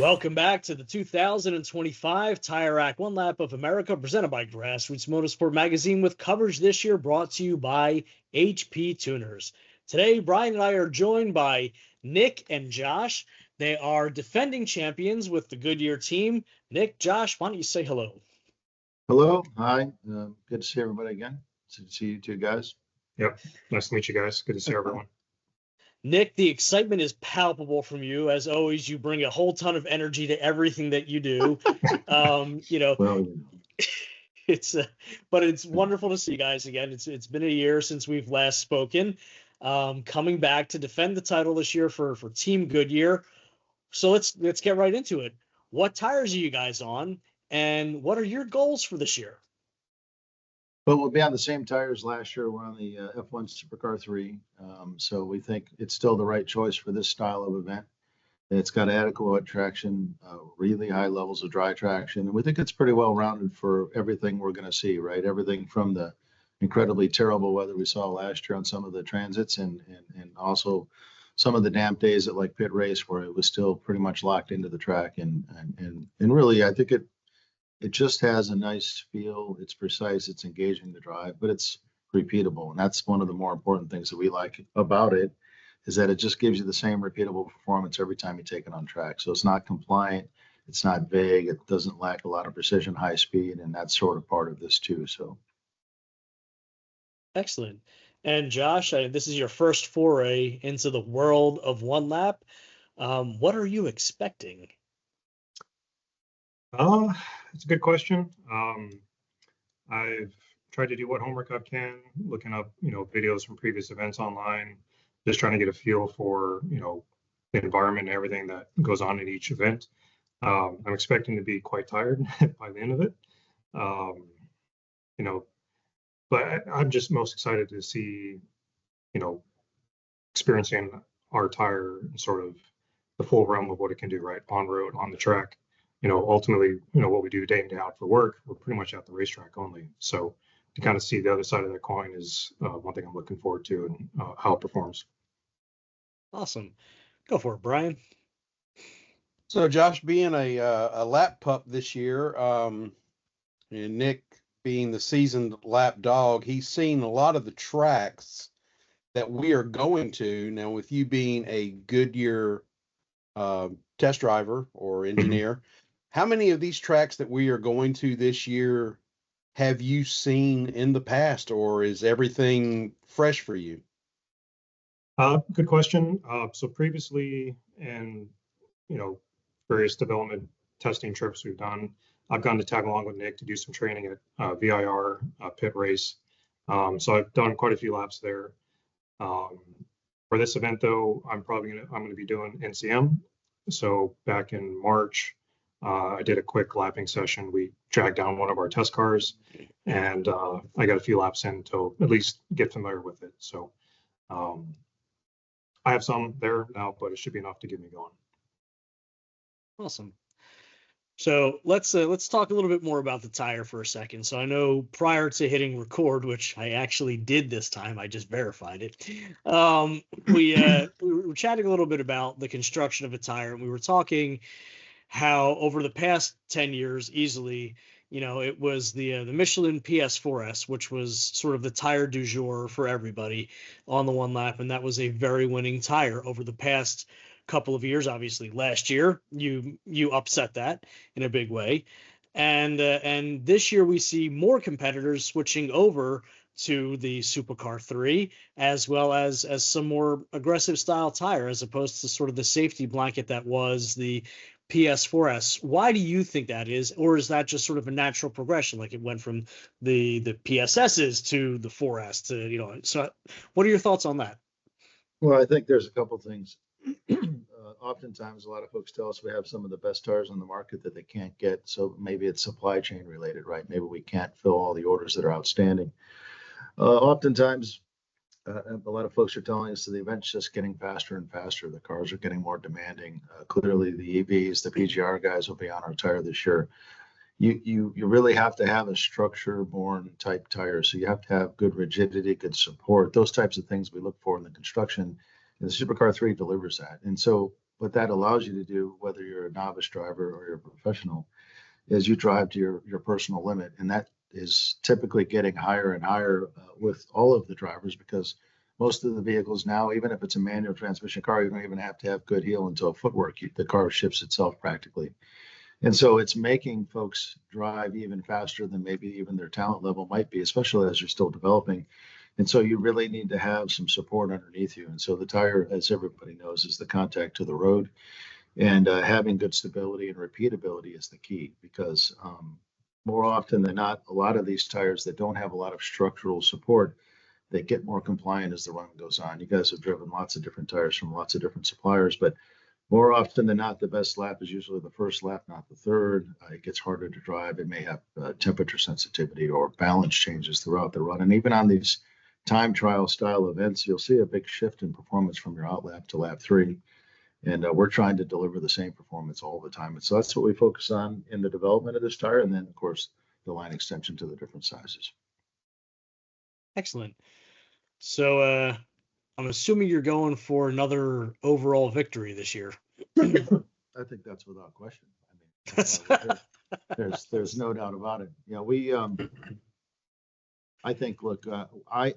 Welcome back to the 2025 Tire Rack One Lap of America, presented by Grassroots Motorsport Magazine, with coverage this year brought to you by HP Tuners. Today, Bryan and I are joined by Nick and Josh. They are defending champions with the Goodyear team. Nick, Josh, why don't you say hello? Hello. Hi. Good to see everybody again. Good to see you two guys. Yep. Nice to meet you guys. Good to see everyone. Nick, the excitement is palpable from you. As always, you bring a whole ton of energy to everything that you do. But it's wonderful to see you guys again. It's been a year since we've last spoken. Coming back to defend the title this year for Team Goodyear. So let's get right into it. What tires are you guys on, and what are your goals for this year? But we'll be on the same tires last year. We're on the F1 Supercar 3. So we think it's still the right choice for this style of event. It's got adequate traction, really high levels of dry traction. And we think it's pretty well rounded for everything we're going to see, right? Everything from the incredibly terrible weather we saw last year on some of the transits and also some of the damp days at like pit race where it was still pretty much locked into the track. And really, I think it just has a nice feel. It's precise, it's engaging the drive, but it's repeatable. And that's one of the more important things that we like about it, is that it just gives you the same repeatable performance every time you take it on track. So it's not compliant, it's not vague, it doesn't lack a lot of precision, high speed, and that's sort of part of this too. So excellent. And Josh, this is your first foray into the world of one lap. What are you expecting? It's a good question. I've tried to do what homework I can, looking up, videos from previous events online, just trying to get a feel for, the environment and everything that goes on in each event. I'm expecting to be quite tired by the end of it. But I'm just most excited to see, experiencing our tire and sort of the full realm of what it can do, right, on road, on the track. Ultimately, what we do day in, day out for work, we're pretty much at the racetrack only. So to kind of see the other side of that coin is one thing I'm looking forward to, and how it performs. Awesome. Go for it, Bryan. So Josh, being a lap pup this year, and Nick being the seasoned lap dog, he's seen a lot of the tracks that we are going to. Now, with you being a Goodyear test driver or engineer, how many of these tracks that we are going to this year have you seen in the past, or is everything fresh for you? Good question. So previously in, various development testing trips we've done, I've gone to tag along with Nick to do some training at VIR pit race. So I've done quite a few laps there. For this event though, I'm going to be doing NCM. So back in March, I did a quick lapping session. We tracked down one of our test cars, and I got a few laps in to at least get familiar with it. So I have some there now, but it should be enough to get me going. Awesome. So let's talk a little bit more about the tire for a second. So I know prior to hitting record, which I actually did this time, I just verified it. We were chatting a little bit about the construction of a tire, and we were talking how over the past 10 years, easily, it was the Michelin PS4S, which was sort of the tire du jour for everybody on the one lap, and that was a very winning tire over the past couple of years. Obviously, last year you upset that in a big way, and this year we see more competitors switching over to the Supercar 3, as well as some more aggressive style tire, as opposed to sort of the safety blanket that was the PS4S. Why do you think that is? Or is that just sort of a natural progression? Like it went from the PSSs to the 4S to, so what are your thoughts on that? Well, I think there's a couple things. Oftentimes, a lot of folks tell us we have some of the best tires on the market that they can't get. So maybe it's supply chain related, right? Maybe we can't fill all the orders that are outstanding. Oftentimes, a lot of folks are telling us that the event's just getting faster and faster. The cars are getting more demanding. Clearly, the EVs, the PGR guys will be on our tire this year. You really have to have a structure-borne type tire. So you have to have good rigidity, good support, those types of things we look for in the construction. And the Supercar 3 delivers that. And so what that allows you to do, whether you're a novice driver or you're a professional, is you drive to your personal limit. And that is typically getting higher and higher with all of the drivers, because most of the vehicles now, even if it's a manual transmission car, you don't even have to have good heel and toe footwork. The car shifts itself practically. And so it's making folks drive even faster than maybe even their talent level might be, especially as you're still developing. And so you really need to have some support underneath you. And so the tire, as everybody knows, is the contact to the road. And having good stability and repeatability is the key, because more often than not, a lot of these tires that don't have a lot of structural support, they get more compliant as the run goes on. You guys have driven lots of different tires from lots of different suppliers, but more often than not, the best lap is usually the first lap, not the third. It gets harder to drive. It may have temperature sensitivity or balance changes throughout the run. And even on these time trial style events, you'll see a big shift in performance from your out lap to lap 3. And we're trying to deliver the same performance all the time. And so that's what we focus on in the development of this tire. And then, of course, the line extension to the different sizes. Excellent. So I'm assuming you're going for another overall victory this year. I think that's without question. I mean, that's why we're here. There's no doubt about it. You know, we I think, look, I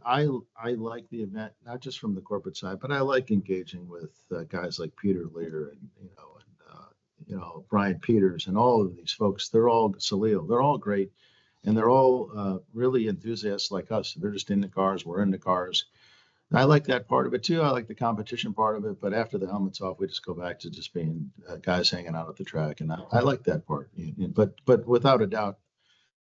like the event, not just from the corporate side, but I like engaging with guys like Peter Lear and Brian Peters and all of these folks. They're all Salil. They're all great, and they're all really enthusiasts like us. They're just in the cars. We're in the cars. And I like that part of it too. I like the competition part of it. But after the helmet's off, we just go back to just being guys hanging out at the track, and I like that part. But without a doubt,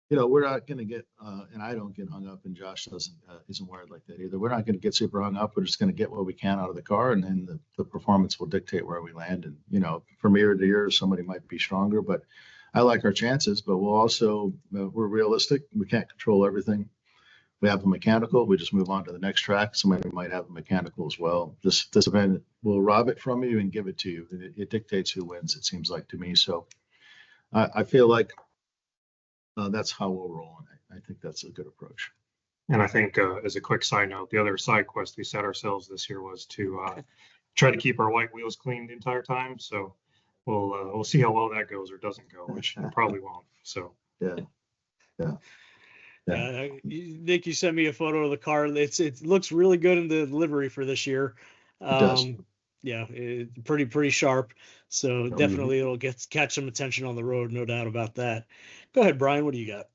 we're not going to get, and I don't get hung up, and Josh isn't wired like that either. We're not going to get super hung up. We're just going to get what we can out of the car, and then the performance will dictate where we land. And, from year to year, somebody might be stronger, but I like our chances. But we'll also, we're realistic. We can't control everything. We have a mechanical. We just move on to the next track. Somebody might have a mechanical as well. This event will rob it from you and give it to you. It dictates who wins, it seems like to me. So I feel like that's how we'll roll. And I think that's a good approach. And I think as a quick side note, the other side quest we set ourselves this year was to try to keep our white wheels clean the entire time. So we'll see how well that goes or doesn't go, which it probably won't. So Yeah. Nick, you sent me a photo of the car. It looks really good in the livery for this year. It does. Yeah, pretty sharp. So definitely it'll catch some attention on the road, no doubt about that. Go ahead, Bryan. What do you got?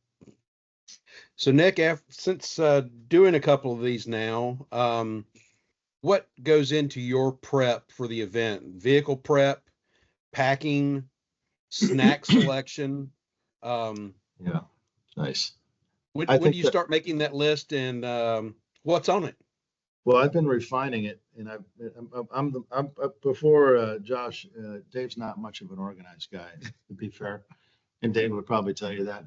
So Nick, since doing a couple of these now, what goes into your prep for the event? Vehicle prep, packing, snack selection. Yeah, nice. When do you start making that list, and what's on it? Well, I've been refining it, and I'm before Josh. Dave's not much of an organized guy, to be fair, and Dave would probably tell you that.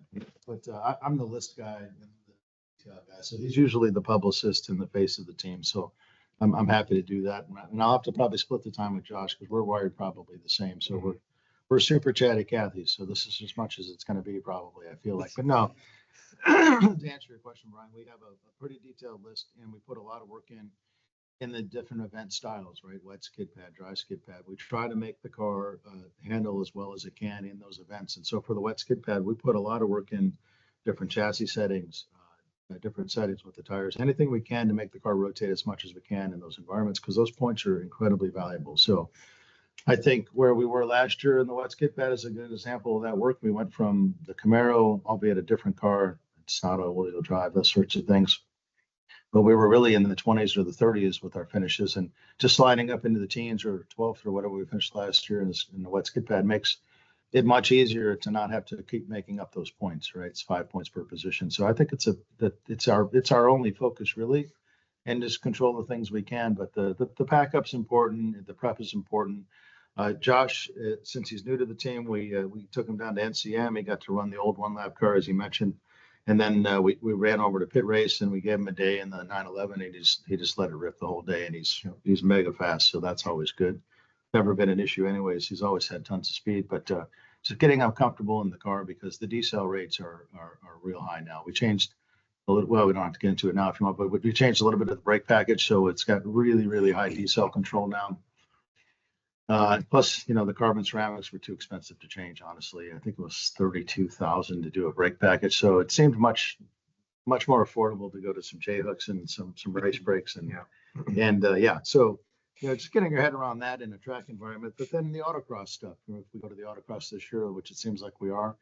But I'm the list guy and the detail guy, so he's usually the publicist and the face of the team. So I'm happy to do that, and I'll have to probably split the time with Josh because we're wired probably the same. So we're super chatty Cathy. So this is as much as it's going to be probably. I feel like, but no. To answer your question, Bryan, we have a pretty detailed list, and we put a lot of work in the different event styles, right? Wet skid pad, dry skid pad. We try to make the car handle as well as it can in those events. And so for the wet skid pad, we put a lot of work in different chassis settings, different settings with the tires, anything we can to make the car rotate as much as we can in those environments, because those points are incredibly valuable. So I think where we were last year in the wet skid pad is a good example of that work. We went from the Camaro, albeit a different car. It's not all-wheel drive, those sorts of things. But we were really in the 20s or the 30s with our finishes, and just sliding up into the teens or 12th or whatever we finished last year in the wet skid pad makes it much easier to not have to keep making up those points, right? It's 5 points per position. So I think it's our only focus really, and just control the things we can. But the pack up's important, the prep is important. Josh, since he's new to the team, we took him down to NCM. He got to run the old one lap car, as he mentioned. And then we ran over to pit race, and we gave him a day in the 911. He just let it rip the whole day, and he's mega fast, so that's always good. Never been an issue, anyways. He's always had tons of speed, but just getting him comfortable in the car, because the decel rates are real high now. We changed a little. Well, we don't have to get into it now if you want, but we changed a little bit of the brake package, so it's got really high decel control now. Plus, the carbon ceramics were too expensive to change, honestly. I think it was 32,000 to do a brake package. So it seemed much more affordable to go to some J hooks and some race brakes yeah. So just getting your head around that in a track environment. But then the autocross stuff. If we go to the autocross this year, which it seems like we are,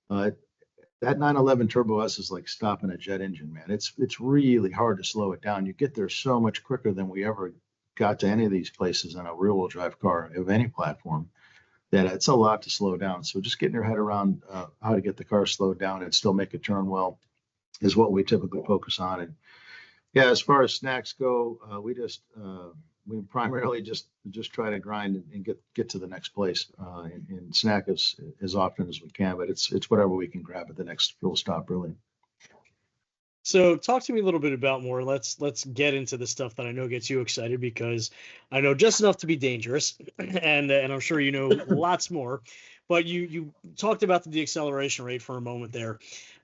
that 911 Turbo S is like stopping a jet engine, man. It's really hard to slow it down. You get there so much quicker than we ever got to any of these places on a rear-wheel drive car of any platform. That it's a lot to slow down. So just getting your head around how to get the car slowed down and still make it turn well is what we typically focus on. And yeah, as far as snacks go, we primarily just try to grind and get to the next place and snack as often as we can. But it's whatever we can grab at the next fuel stop, really. So talk to me a little bit about more. Let's get into the stuff that I know gets you excited, because I know just enough to be dangerous, and I'm sure you know lots more. But you talked about the deceleration rate for a moment there,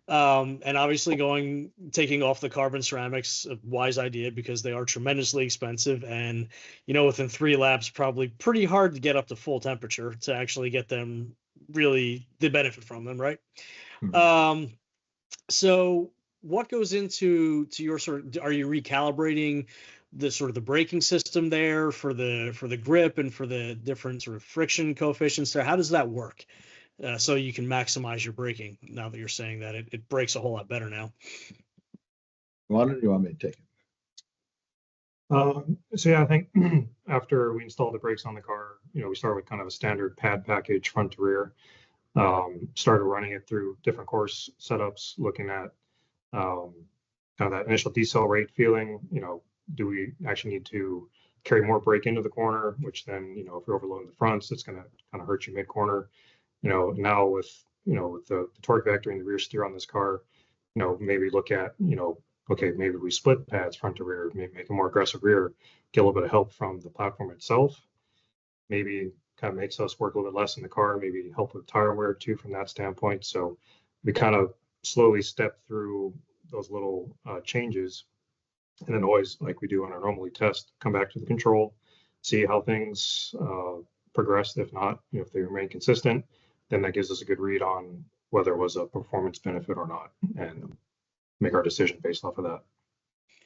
and obviously taking off the carbon ceramics, a wise idea, because they are tremendously expensive, and within 3 laps probably pretty hard to get up to full temperature to actually get them really the benefit from them, right? Mhm. So what goes into your are you recalibrating the braking system there for the grip and for the different sort of friction coefficients there? How does that work? So you can maximize your braking, now that you're saying that it brakes a whole lot better now. Why don't you want me to take it? So yeah, I think after we installed the brakes on the car, we started with kind of a standard pad package front to rear. Started running it through different course setups, looking at kind of that initial decel rate feeling. Do we actually need to carry more brake into the corner, which then, if you're overloading the fronts, it's going to kind of hurt you mid corner. Now with the torque vector and the rear steer on this car, maybe look at, okay, maybe we split pads front to rear, maybe make a more aggressive rear, get a little bit of help from the platform itself. Maybe kind of makes us work a little bit less in the car, maybe help with tire wear too from that standpoint. So we kind of slowly step through those little changes, and then always, like we do on our normally test, come back to the control, see how things progress. If not, if they remain consistent, then that gives us a good read on whether it was a performance benefit or not, and make our decision based off of that.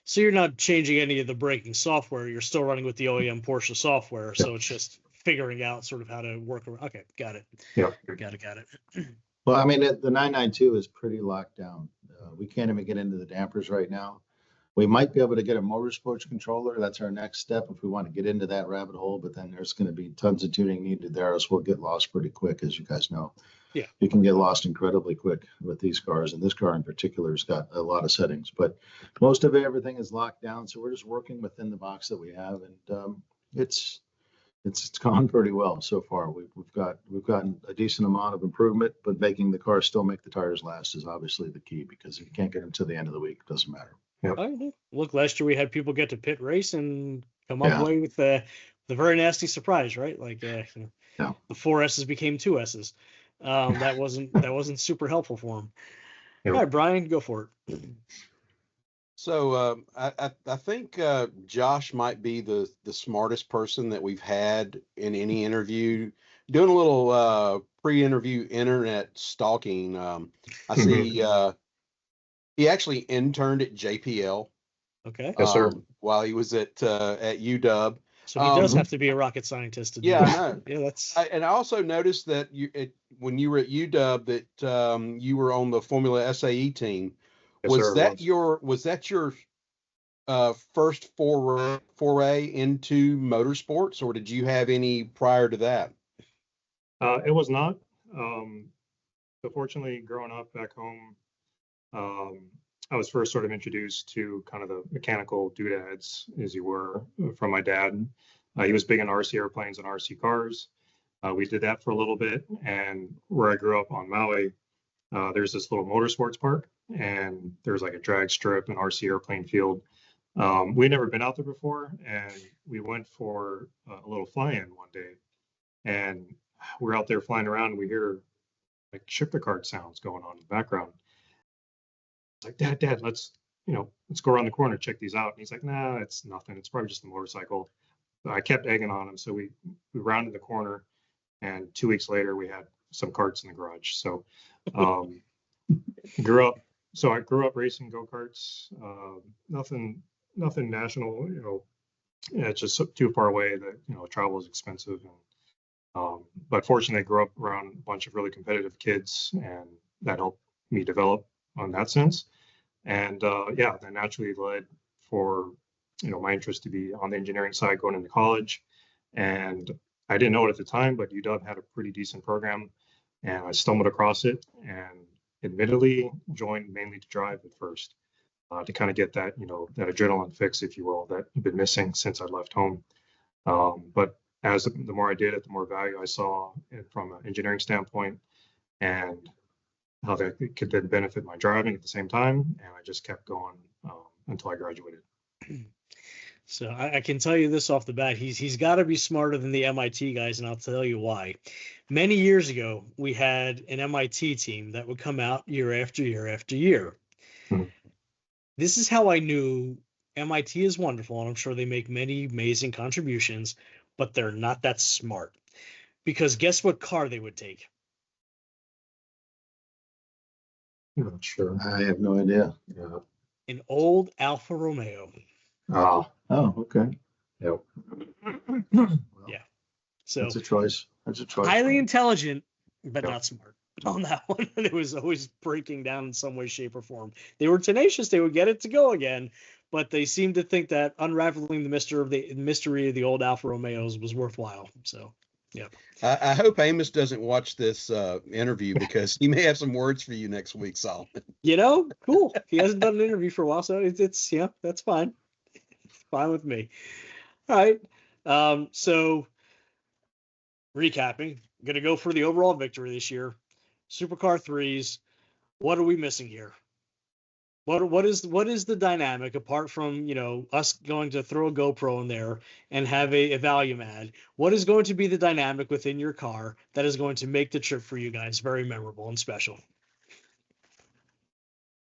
So you're not changing any of the braking software. You're still running with the OEM Porsche software. So it's just figuring out sort of how to work around. Okay, got it. Yeah. Got it. Well, I mean, the 992 is pretty locked down. We can't even get into the dampers right now. We might be able to get a motorsports controller. That's our next step if we want to get into that rabbit hole. But then there's going to be tons of tuning needed there, as we'll get lost pretty quick, as you guys know. Yeah. You can get lost incredibly quick with these cars, and this car in particular has got a lot of settings. But most of everything is locked down, so we're just working within the box that we have, and it's gone pretty well so far. We've gotten a decent amount of improvement, but making the car still make the tires last is obviously the key, because if you can't get them to the end of the week, it doesn't matter. Yep. Oh, look, last year we had people get to pit race and come up Yeah. away with the very nasty surprise, right? Like Yeah. the 4 S's became 2 S's. That wasn't super helpful for them. Yep. All right, Brian, go for it. So I think Josh might be the smartest person that we've had in any interview. Doing a little pre-interview internet stalking, I see he actually interned at JPL. Okay. Yes, sir. While he was at UW. So he does have to be a rocket scientist to do Yeah, that. I know. Yeah, that's. And I also noticed that when you were at UW that you were on the Formula SAE team. Yes, Was sir, that your first foray into motorsports, or did you have any prior to that? It was not. So fortunately, growing up back home, I was first sort of introduced to kind of the mechanical doodads, as you were, from my dad. He was big in RC airplanes and RC cars. We did that for a little bit, and where I grew up on Maui, there's this little motorsports park, and there's like a drag strip and RC airplane field. We'd never been out there before, and we went for a little fly-in one day, and we're out there flying around, and we hear like shifter cart sounds going on in the background. It's like, Dad, let's go around the corner, check these out. And he's like, nah, it's nothing. It's probably just a motorcycle. I kept egging on him. So we rounded the corner, and 2 weeks later we had some karts in the garage. So grew up. So I grew up racing go-karts. Nothing national. It's just too far away that travel is expensive. And but fortunately, I grew up around a bunch of really competitive kids, and that helped me develop on that sense. And yeah, that naturally led for my interest to be on the engineering side going into college. And I didn't know it at the time, but UW had a pretty decent program, and I stumbled across it and admittedly joined mainly to drive at first, to kind of get that that adrenaline fix, if you will, that I've been missing since I left home. But as the more I did it, the more value I saw from an engineering standpoint, and how that could then benefit my driving at the same time. And I just kept going until I graduated. So I can tell you this off the bat, he's got to be smarter than the MIT guys, and I'll tell you why. Many years ago, we had an MIT team that would come out year after year after year. Mhm. This is how I knew MIT is wonderful, and I'm sure they make many amazing contributions, but they're not that smart. Because guess what car they would take? Not sure. I have no idea. Yeah. An old Alfa Romeo. Ah, Oh, okay. yep. Well, Yeah. So that's a choice. That's a choice. highly intelligent, but Yep. not smart on that one. It was always breaking down in some way, shape, or form. They were tenacious. They would get it to go again, but they seemed to think that unraveling the mystery of the old Alfa Romeos was worthwhile. So, yeah. I hope Amos doesn't watch this interview, because he may have some words for you next week, Solomon. Cool. He hasn't done an interview for a while, so it's that's fine. It's fine with me. All right. So recapping, gonna go for the overall victory this year. Supercar threes. What are we missing here? What is the dynamic apart from us going to throw a GoPro in there and have a volume ad? What is going to be the dynamic within your car that is going to make the trip for you guys very memorable and special?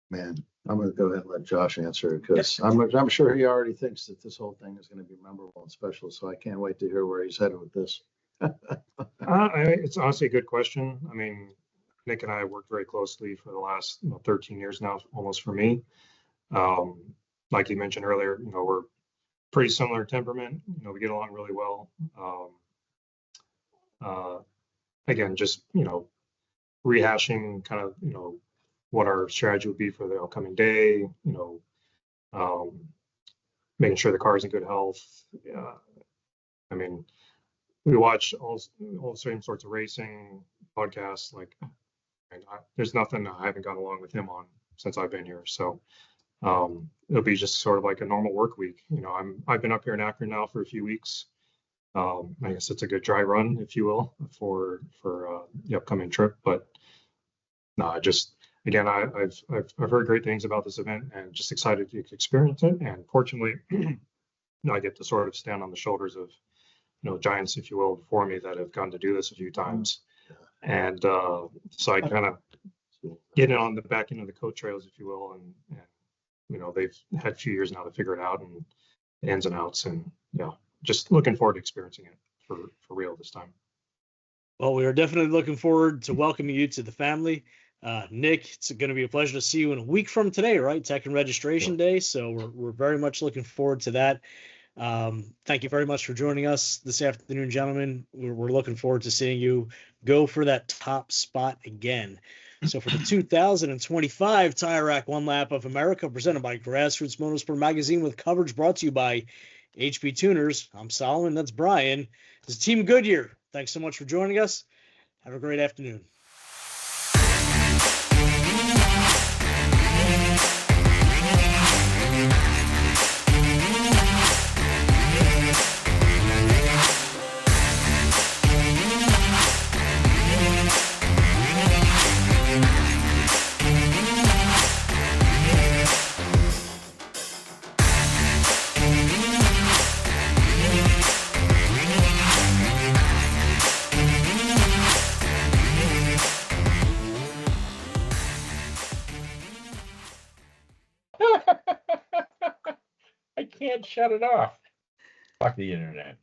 Man, I'm going to go ahead and let Josh answer, because I'm sure he already thinks that this whole thing is going to be memorable and special. So I can't wait to hear where he's headed with this. It's honestly a good question. I mean, Nick and I have worked very closely for the last 13 years now, almost for me. Like you mentioned earlier, we're pretty similar temperament. We get along really well. Again, just rehashing kind of what our strategy would be for the upcoming day. Making sure the car is in good health. I mean, we watch all the same sorts of racing podcasts. And there's nothing I haven't gone along with him on since I've been here. So it'll be just sort of like a normal work week. I've been up here in Akron now for a few weeks. I guess it's a good dry run, if you will, for the upcoming trip. But no, again, I've heard great things about this event, and just excited to experience it. And fortunately, I get to sort of stand on the shoulders of giants, if you will, before me that have gotten to do this a few times. And so I kind of get it on the back end of the coat trails, if you will, and they've had a few years now to figure it out, and the ins and outs, and yeah, just looking forward to experiencing it for real this time. Well, we are definitely looking forward to welcoming you to the family. Nick, it's going to be a pleasure to see you in a week from today, right? Tech and Registration Day. So we're very much looking forward to that. Thank you very much for joining us this afternoon, gentlemen. We're looking forward to seeing you go for that top spot again. So for the 2025 Tire Rack One Lap of America, presented by Grassroots Motorsport Magazine, with coverage brought to you by HP Tuners, I'm Solomon. That's Bryan. This is Team Goodyear. Thanks so much for joining us. Have a great afternoon. I can't shut it off. Fuck the internet.